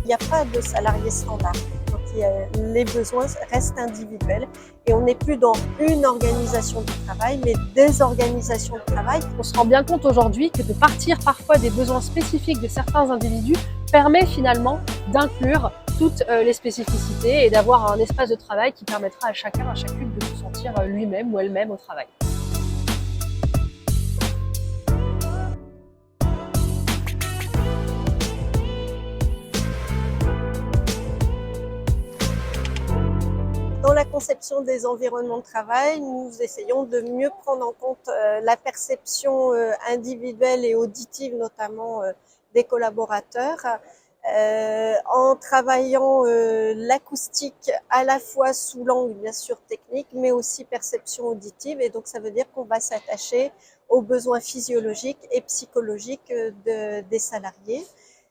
Il n'y a pas de salarié standard. Donc, les besoins restent individuels et on n'est plus dans une organisation du travail, mais des organisations de travail. On se rend bien compte aujourd'hui que de partir parfois des besoins spécifiques de certains individus permet finalement d'inclure toutes les spécificités et d'avoir un espace de travail qui permettra à chacun, à chacune de se sentir lui-même ou elle-même au travail. Dans la conception des environnements de travail, nous essayons de mieux prendre en compte la perception individuelle et auditive, notamment des collaborateurs, en travaillant l'acoustique à la fois sous l'angle bien sûr technique, mais aussi perception auditive. Et donc ça veut dire qu'on va s'attacher aux besoins physiologiques et psychologiques des salariés.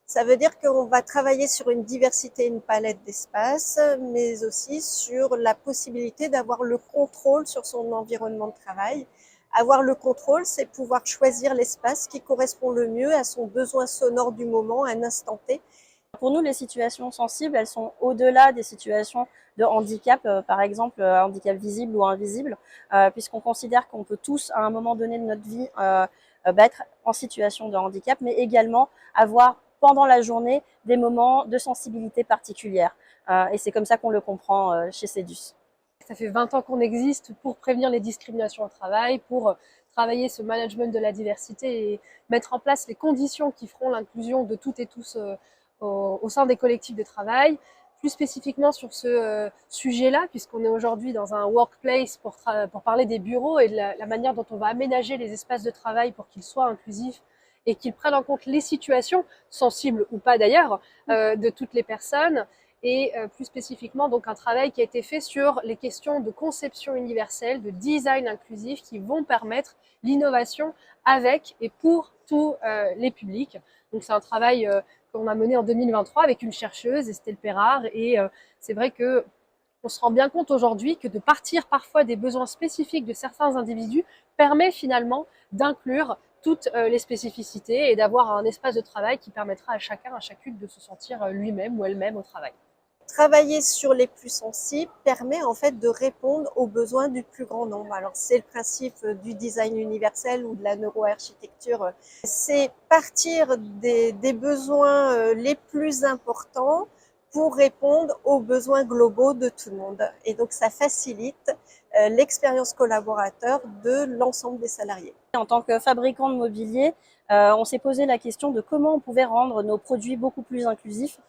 Ça veut dire qu'on va travailler sur une diversité, une palette d'espaces, mais aussi sur la possibilité d'avoir le contrôle sur son environnement de travail. Avoir le contrôle, c'est pouvoir choisir l'espace qui correspond le mieux à son besoin sonore du moment, à un instant T. Pour nous, les situations sensibles, elles sont au-delà des situations de handicap, par exemple handicap visible ou invisible, puisqu'on considère qu'on peut tous, à un moment donné de notre vie, être en situation de handicap, mais également avoir pendant la journée des moments de sensibilité particulière. Et c'est comme ça qu'on le comprend chez CEDUS. Ça fait 20 ans qu'on existe pour prévenir les discriminations au travail, pour travailler ce management de la diversité et mettre en place les conditions qui feront l'inclusion de toutes et tous au sein des collectifs de travail. Plus spécifiquement sur ce sujet-là, puisqu'on est aujourd'hui dans un workplace pour parler des bureaux et de la manière dont on va aménager les espaces de travail pour qu'ils soient inclusifs et qu'ils prennent en compte les situations, sensibles ou pas d'ailleurs, de toutes les personnes. Et plus spécifiquement donc un travail qui a été fait sur les questions de conception universelle, de design inclusif qui vont permettre l'innovation avec et pour tous les publics. Donc c'est un travail qu'on a mené en 2023 avec une chercheuse, Estelle Perrard, et c'est vrai que on se rend bien compte aujourd'hui que de partir parfois des besoins spécifiques de certains individus permet finalement d'inclure toutes les spécificités et d'avoir un espace de travail qui permettra à chacun, à chacune de se sentir lui-même ou elle-même au travail. Travailler sur les plus sensibles permet en fait de répondre aux besoins du plus grand nombre. Alors c'est le principe du design universel ou de la neuroarchitecture. C'est partir des besoins les plus importants pour répondre aux besoins globaux de tout le monde. Et donc ça facilite l'expérience collaborateur de l'ensemble des salariés. En tant que fabricant de mobilier, on s'est posé la question de comment on pouvait rendre nos produits beaucoup plus inclusifs.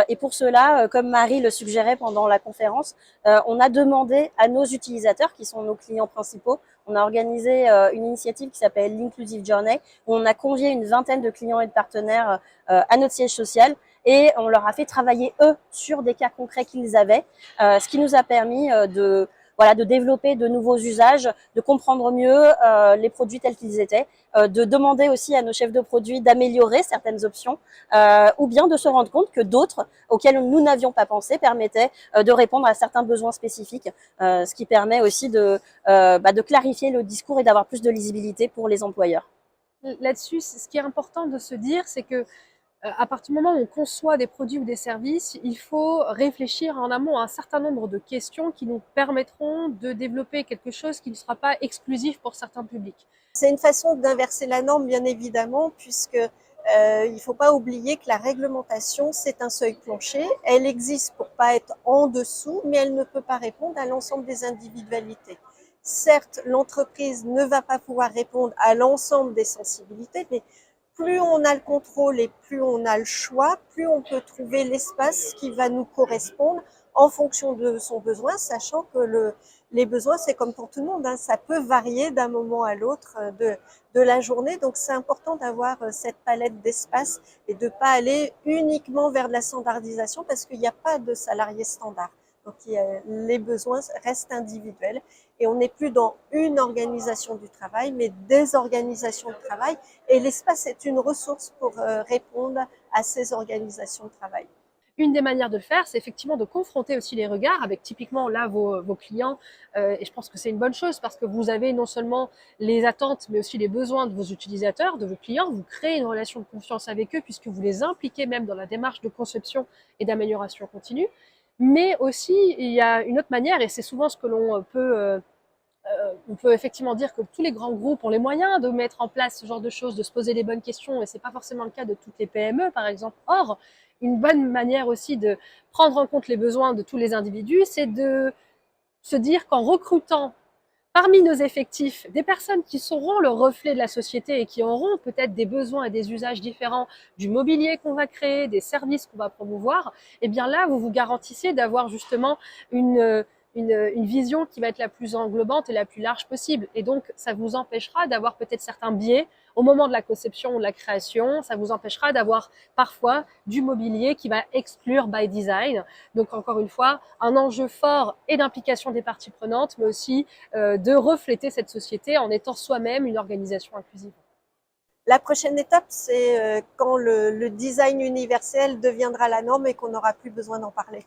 Et pour cela, comme Marie le suggérait pendant la conférence, on a demandé à nos utilisateurs, qui sont nos clients principaux, on a organisé une initiative qui s'appelle l'Inclusive Journey, où on a convié une vingtaine de clients et de partenaires à notre siège social. Et on leur a fait travailler, eux, sur des cas concrets qu'ils avaient, ce qui nous a permis de développer de nouveaux usages, de comprendre mieux les produits tels qu'ils étaient, de demander aussi à nos chefs de produits d'améliorer certaines options, ou bien de se rendre compte que d'autres, auxquels nous n'avions pas pensé, permettaient de répondre à certains besoins spécifiques, ce qui permet aussi de clarifier le discours et d'avoir plus de lisibilité pour les employeurs. Là-dessus, ce qui est important de se dire, c'est que à partir du moment où on conçoit des produits ou des services, il faut réfléchir en amont à un certain nombre de questions qui nous permettront de développer quelque chose qui ne sera pas exclusif pour certains publics. C'est une façon d'inverser la norme, bien évidemment, puisque il ne faut pas oublier que la réglementation, c'est un seuil plancher. Elle existe pour pas être en dessous, mais elle ne peut pas répondre à l'ensemble des individualités. Certes, l'entreprise ne va pas pouvoir répondre à l'ensemble des sensibilités, mais plus on a le contrôle et plus on a le choix, plus on peut trouver l'espace qui va nous correspondre en fonction de son besoin, sachant que les besoins, c'est comme pour tout le monde, hein, ça peut varier d'un moment à l'autre de la journée. Donc c'est important d'avoir cette palette d'espace et de ne pas aller uniquement vers de la standardisation parce qu'il n'y a pas de salarié standard. Donc les besoins restent individuels et on n'est plus dans une organisation du travail, mais des organisations de travail. Et l'espace est une ressource pour répondre à ces organisations de travail. Une des manières de le faire, c'est effectivement de confronter aussi les regards avec typiquement là vos clients. Et je pense que c'est une bonne chose parce que vous avez non seulement les attentes, mais aussi les besoins de vos utilisateurs, de vos clients. Vous créez une relation de confiance avec eux puisque vous les impliquez même dans la démarche de conception et d'amélioration continue. Mais aussi, il y a une autre manière, et c'est souvent ce que on peut effectivement dire que tous les grands groupes ont les moyens de mettre en place ce genre de choses, de se poser les bonnes questions, et c'est pas forcément le cas de toutes les PME, par exemple. Or, une bonne manière aussi de prendre en compte les besoins de tous les individus, c'est de se dire qu'en recrutant parmi nos effectifs des personnes qui seront le reflet de la société et qui auront peut-être des besoins et des usages différents du mobilier qu'on va créer, des services qu'on va promouvoir, eh bien là, vous vous garantissez d'avoir justement une vision qui va être la plus englobante et la plus large possible. Et donc, ça vous empêchera d'avoir peut-être certains biais au moment de la conception ou de la création. Ça vous empêchera d'avoir parfois du mobilier qui va exclure by design. Donc, encore une fois, un enjeu fort et d'implication des parties prenantes, mais aussi de refléter cette société en étant soi-même une organisation inclusive. La prochaine étape, c'est quand le design universel deviendra la norme et qu'on n'aura plus besoin d'en parler.